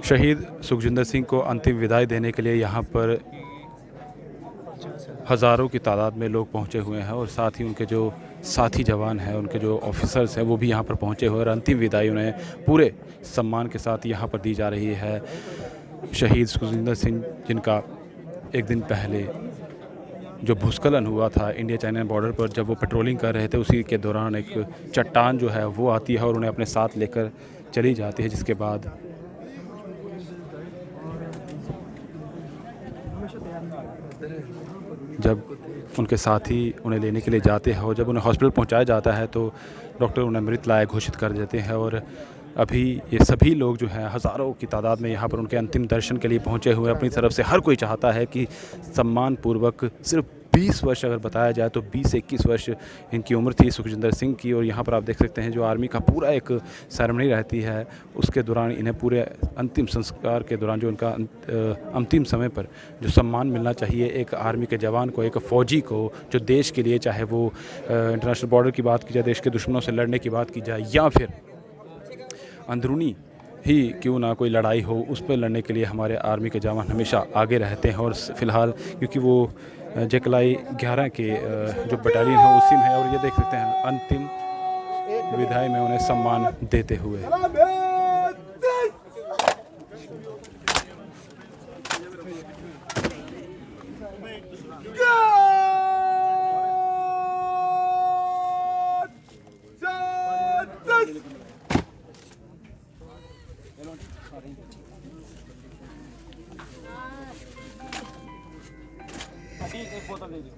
शहीद सुखजिंदर सिंह को अंतिम विदाई देने के लिए यहाँ पर हज़ारों की तादाद में लोग पहुँचे हुए हैं और साथ ही उनके जो साथी जवान हैं, उनके जो ऑफिसर्स हैं, वो भी यहाँ पर पहुँचे हुए हैं और अंतिम विदाई उन्हें पूरे सम्मान के साथ यहाँ पर दी जा रही है। शहीद सुखजिंदर सिंह, जिनका एक दिन पहले जो भूस्खलन हुआ था इंडिया चाइना बॉर्डर पर, जब वो पेट्रोलिंग कर रहे थे, उसी के दौरान एक चट्टान जो है वो आती है और उन्हें अपने साथ लेकर चली जाती है, जिसके बाद जब उनके साथी उन्हें लेने के लिए जाते हैं और जब उन्हें हॉस्पिटल पहुंचाया जाता है तो डॉक्टर उन्हें मृत लायक घोषित कर देते हैं। और अभी ये सभी लोग जो हैं हज़ारों की तादाद में यहाँ पर उनके अंतिम दर्शन के लिए पहुँचे हुए हैं। अपनी तरफ से हर कोई चाहता है कि सम्मानपूर्वक, सिर्फ 20 वर्ष अगर बताया जाए तो 20 से 21 वर्ष इनकी उम्र थी सुखजिंदर सिंह की। और यहाँ पर आप देख सकते हैं जो आर्मी का पूरा एक सेरेमनी रहती है, उसके दौरान इन्हें पूरे अंतिम संस्कार के दौरान जो उनका अंतिम समय पर जो सम्मान मिलना चाहिए एक आर्मी के जवान को, एक फ़ौजी को, जो देश के लिए, चाहे वो इंटरनेशनल बॉर्डर की बात की जाए, देश के दुश्मनों से लड़ने की बात की जाए, या फिर अंदरूनी ही क्यों ना कोई लड़ाई हो, उस पर लड़ने के लिए हमारे आर्मी के जवान हमेशा आगे रहते हैं। और फ़िलहाल क्योंकि वो जेकलाई 11 के जो बटालियन है उसी में है, और ये देख सकते हैं अंतिम विदाई में उन्हें सम्मान देते हुए। एक बोतल दे दो।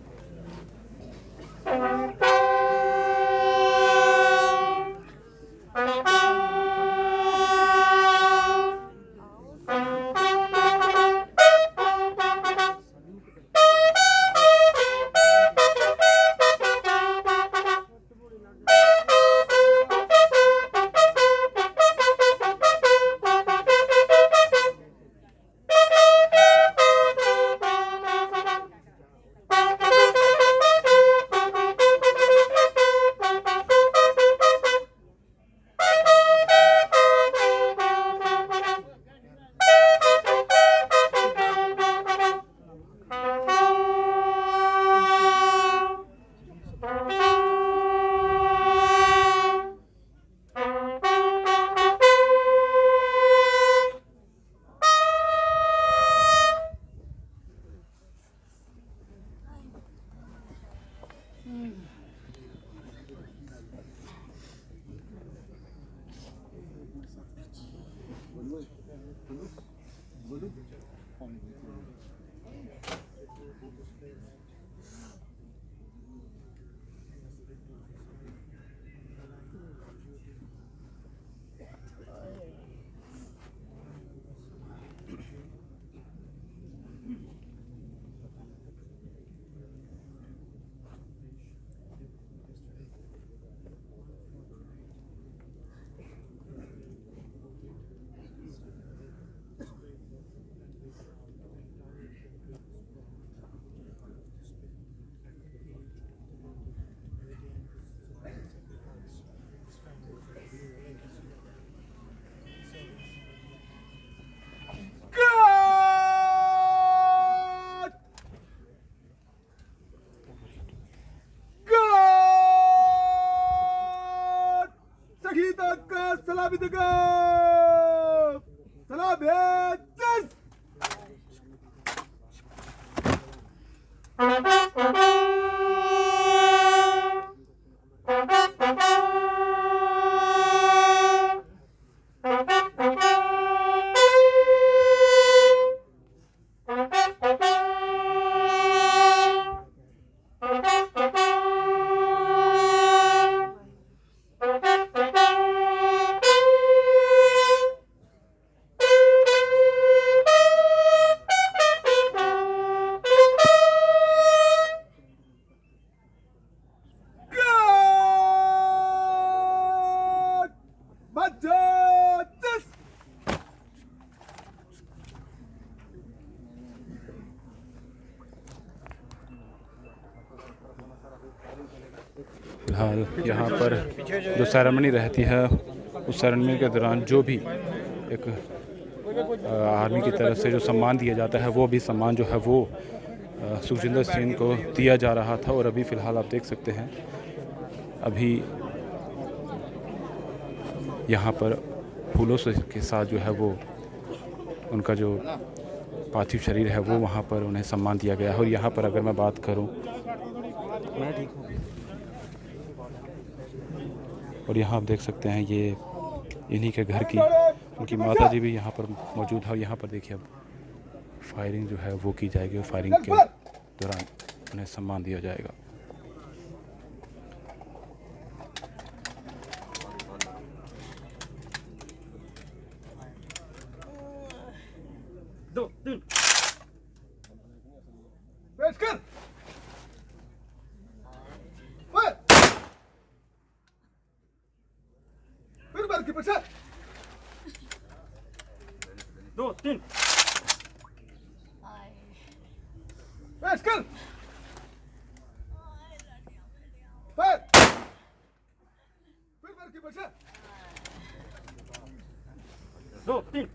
सलामी देगा, सलाम है। फ़िलहाल यहाँ पर जो सेरेमनी रहती है उस सेरेमनी के दौरान जो भी एक आर्मी की तरफ से जो सम्मान दिया जाता है वो भी सम्मान जो है वो सुखजिंदर सिंह को दिया जा रहा था। और अभी फ़िलहाल आप देख सकते हैं अभी यहाँ पर फूलों से के साथ जो है वो उनका जो पार्थिव शरीर है वो वहाँ पर उन्हें सम्मान दिया गया है। और यहाँ पर अगर मैं बात करूँ और यहाँ आप देख सकते हैं ये इन्हीं के घर की उनकी माता जी भी यहाँ पर मौजूद है। और यहाँ पर देखिए अब फायरिंग जो है वो की जाएगी और फायरिंग के दौरान उन्हें सम्मान दिया जाएगा। दो तीन बैठ कर फिर बार की पीछे दो तीन बैठ कर फिर बार की पीछे दो तीन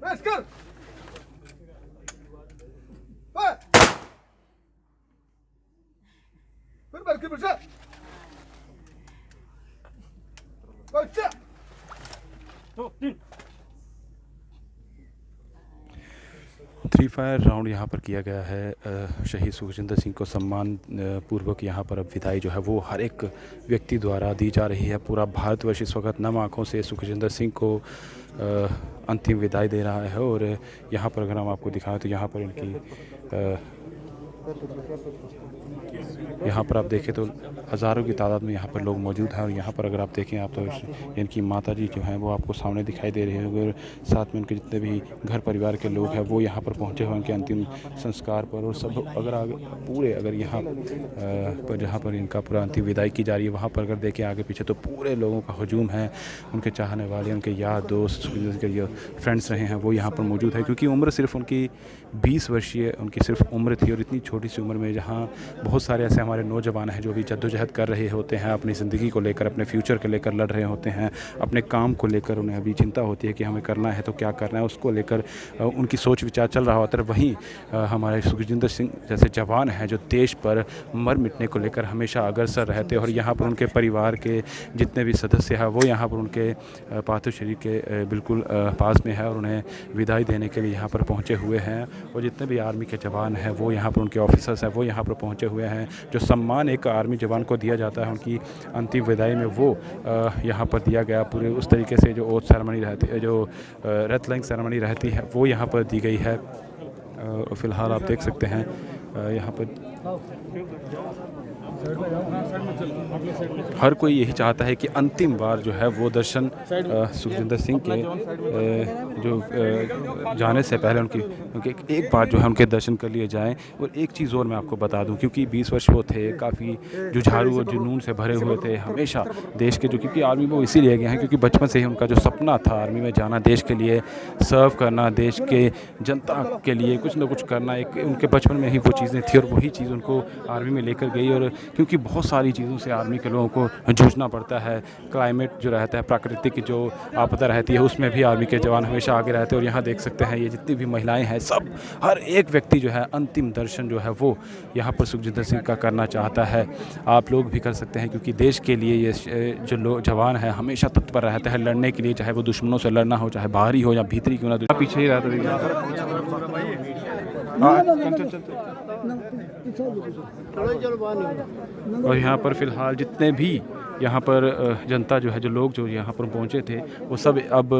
बैठ कर फिर बार की पीछे बच्चा दो तीन 3 फायर राउंड यहाँ पर किया गया है। शहीद सुखजिंदर सिंह को सम्मान पूर्वक यहाँ पर अब विदाई जो है वो हर एक व्यक्ति द्वारा दी जा रही है। पूरा भारतवर्ष इस वक्त नम आँखों से सुखजिंदर सिंह को अंतिम विदाई दे रहा है। और यहाँ पर अगर हम आपको दिखाएं तो यहाँ पर यहाँ पर आप देखें तो हज़ारों की तादाद में यहाँ पर लोग मौजूद हैं। और यहाँ पर अगर आप देखें आप तो इनकी माता जी जो हैं वो आपको सामने दिखाई दे रही है। और साथ में उनके जितने भी घर परिवार के लोग हैं वो यहाँ पर पहुँचे हुए उनके अंतिम संस्कार पर। और सब अगर आगे पूरे अगर यहाँ पर जहाँ पर इनका पूरा अंतिम विदाई की जा रही है वहाँ पर अगर देखें आगे पीछे तो पूरे लोगों का हजूम है। उनके चाहने वाले उनके यार दोस्त उनके जो फ्रेंड्स रहे हैं वो यहाँ पर मौजूद है। क्योंकि उम्र सिर्फ उनकी 20 वर्षीय उनकी सिर्फ उम्र थी। और इतनी छोटी सी उम्र में जहाँ बहुत सारे ऐसे हमारे नौजवान हैं जो भी जद्दोजहद कर रहे होते हैं अपनी ज़िंदगी को लेकर अपने फ्यूचर को लेकर लड़ रहे होते हैं अपने काम को लेकर उन्हें अभी चिंता होती है कि हमें करना है तो क्या करना है उसको लेकर उनकी सोच विचार चल रहा होता है। वहीं हमारे सुखजिंदर सिंह जैसे जवान हैं जो देश पर मर मिटने को लेकर हमेशा अग्रसर रहते हैं। और यहाँ पर उनके परिवार के जितने भी सदस्य हैं वो यहाँ पर उनके पार्थिव शरीर के बिल्कुल पास में है और उन्हें विदाई देने के लिए यहाँ पर पहुँचे हुए हैं। और जितने भी आर्मी के जवान हैं वो यहाँ पर उनके ऑफिसर्स हैं वो यहाँ पर पहुँचे हुए हैं। जो सम्मान एक आर्मी जवान को दिया जाता है उनकी अंतिम विदाई में वो यहाँ पर दिया गया। पूरे उस तरीके से जो ओथ सेरेमनी रहती है जो रेतलिंग सेरेमनी रहती है वो यहाँ पर दी गई है। फ़िलहाल आप देख सकते हैं यहाँ पर हर कोई यही चाहता है कि अंतिम बार जो है वो दर्शन सुखजिंदर सिंह के जो जाने से पहले उनके एक बार जो है उनके दर्शन कर लिए जाएं। और एक चीज़ और मैं आपको बता दूं क्योंकि 20 वर्ष वो थे काफ़ी जुझारू और जुनून से भरे हुए थे हमेशा देश के जो क्योंकि आर्मी में वो इसीलिए गए हैं क्योंकि बचपन से ही उनका जो सपना था आर्मी में जाना देश के लिए सर्व करना देश के जनता के लिए कुछ ना कुछ करना एक उनके बचपन में ही वो चीज़ें थी और वही चीज़ उनको आर्मी में लेकर गई। और क्योंकि बहुत सारी चीज़ों से आर्मी के लोगों को जूझना पड़ता है क्लाइमेट जो रहता है प्राकृतिक जो आपदा रहती है उसमें भी आर्मी के जवान हमेशा आगे रहते हैं। और यहाँ देख सकते हैं ये जितनी भी महिलाएं हैं सब हर एक व्यक्ति जो है अंतिम दर्शन जो है वो यहाँ पर सुखजिंदर सिंह का करना चाहता है। आप लोग भी कर सकते हैं क्योंकि देश के लिए ये जो लोग जवान है हमेशा तत्पर रहते हैं लड़ने के लिए चाहे वो दुश्मनों से लड़ना हो चाहे बाहरी हो या भीतरी क्यों ना पीछे ही रहता और यहाँ पर फ़िलहाल जितने भी यहाँ पर जनता जो है जो लोग जो यहाँ पर पहुँचे थे वो सब अब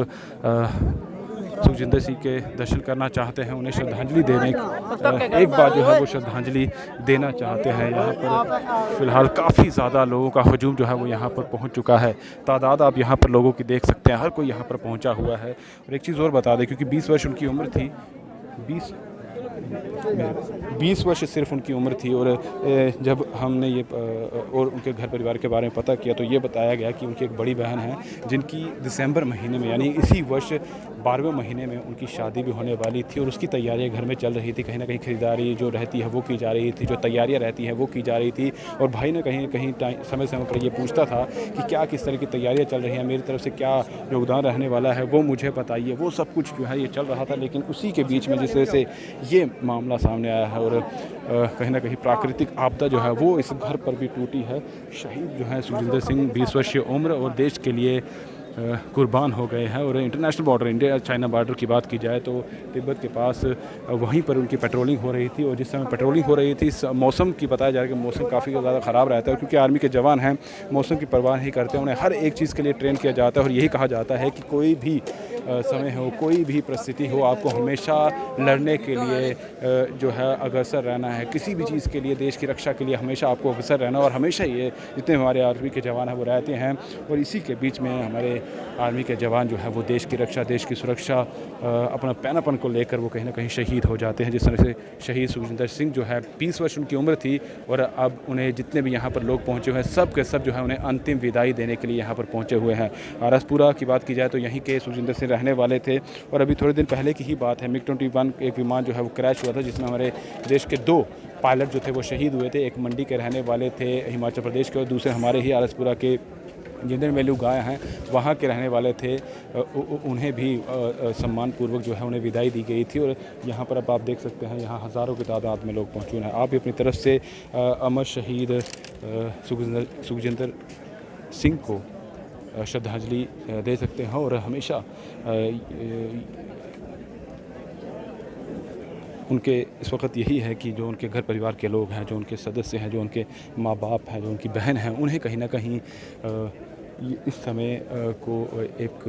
सुखजिंदर सिंह के दर्शन करना चाहते हैं उन्हें श्रद्धांजलि देने एक बार जो है वो श्रद्धांजलि देना चाहते हैं। यहाँ पर फ़िलहाल काफ़ी ज़्यादा लोगों का हजूम जो है वो यहाँ पर पहुँच चुका है। तादाद आप यहाँ पर लोगों की देख सकते हैं हर कोई यहाँ पर पहुँचा हुआ है। और एक चीज़ और बता दें क्योंकि 20 वर्ष उनकी उम्र थी 20 वर्ष सिर्फ उनकी उम्र थी। और जब हमने ये और उनके घर परिवार के बारे में पता किया तो ये बताया गया कि उनकी एक बड़ी बहन है जिनकी दिसंबर महीने में यानी इसी वर्ष 12वें महीने में उनकी शादी भी होने वाली थी और उसकी तैयारियां घर में चल रही थी। कहीं ना कहीं ख़रीदारी जो रहती है वो की जा रही थी, जो तैयारियां रहती हैं वो की जा रही थी। और भाई ने कहीं कहीं समय समय पर ये पूछता था कि क्या किस तरह की तैयारियां चल रही हैं, मेरी तरफ से क्या योगदान रहने वाला है वो मुझे बताइए। वो सब कुछ जो है ये चल रहा था, लेकिन उसी के बीच में जिस तरह से ये मामला सामने आया है और कहीं ना कहीं प्राकृतिक आपदा जो है वो इस घर पर भी टूटी है। शहीद जो है सुखजिंदर सिंह 20 वर्षीय उम्र और देश के लिए कुर्बान हो गए हैं। और international border India China border की बात की जाए तो तिब्बत के पास वहीं पर उनकी पेट्रोलिंग हो रही थी। और जिस समय पेट्रोलिंग हो रही थी मौसम की बताया जा रहा है कि मौसम काफ़ी ज़्यादा ख़राब रहता है, क्योंकि आर्मी के जवान हैं मौसम की परवाह नहीं करते, उन्हें हर एक चीज़ के लिए ट्रेन किया जाता है। और यही कहा जाता है कि कोई भी समय हो, कोई भी परिस्थिति हो, आपको हमेशा लड़ने के लिए जो है अग्रसर रहना है। किसी भी चीज़ के लिए, देश की रक्षा के लिए हमेशा आपको अग्रसर रहना। और हमेशा ये जितने हमारे आर्मी के जवान हैं वो रहते हैं। और इसी के बीच में हमारे आर्मी के जवान जो है वो देश की रक्षा, देश की सुरक्षा, अपना पैनापन को लेकर वो कहीं ना कहीं शहीद हो जाते हैं। जिस तरह से शहीद सुखजिंदर सिंह जो है 20 वर्ष उनकी उम्र थी और अब उन्हें जितने भी यहाँ पर लोग पहुँचे हुए हैं सब के सब जो है उन्हें अंतिम विदाई देने के लिए यहाँ पर पहुँचे हुए हैं। आरसपुरा की बात की जाए तो यहीं के सुखजिंदर सिंह रहने वाले थे। और अभी थोड़े दिन पहले की ही बात है, MiG-21 एक विमान जो है वो क्रैश हुआ था जिसमें हमारे देश के 2 पायलट जो थे वो शहीद हुए थे। एक मंडी के रहने वाले थे हिमाचल प्रदेश के और दूसरे हमारे ही आरसपुरा के जिंदर वैल्यू गाय हैं वहाँ के रहने वाले थे। उन्हें भी सम्मानपूर्वक जो है उन्हें विदाई दी गई थी। और यहाँ पर अब आप देख सकते हैं यहाँ हज़ारों की तादाद में लोग पहुँचे हैं। आप भी अपनी तरफ से अमर शहीद सुखजिंदर सिंह को श्रद्धांजलि दे सकते हैं। और हमेशा उनके इस वक्त यही है कि जो उनके घर परिवार के लोग हैं, जो उनके सदस्य हैं, जो उनके माँ बाप हैं, जो उनकी बहन हैं, उन्हें कहीं ना कहीं इस समय को एक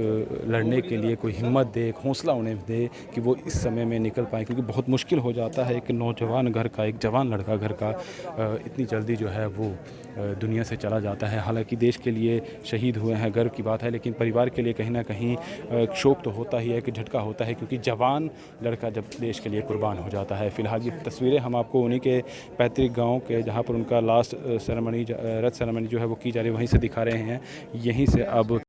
लड़ने के लिए कोई हिम्मत दे, एक हौसला उन्हें दे कि वो इस समय में निकल पाएँ। क्योंकि बहुत मुश्किल हो जाता है एक नौजवान घर का, एक जवान लड़का घर का इतनी जल्दी जो है वो दुनिया से चला जाता है। हालांकि देश के लिए शहीद हुए हैं, गर्व की बात है, लेकिन परिवार के लिए कहीं ना कहीं शोक तो होता ही है, कि झटका होता है, क्योंकि जवान लड़का जब देश के लिए कुर्बान हो जाता है। फ़िलहाल ये तस्वीरें हम आपको उन्हीं के पैतृक गांव के जहां पर उनका लास्ट सेरेमनी, रथ सेरेमनी जो है वो की जा रही है, वहीं से दिखा रहे हैं। यहीं से अब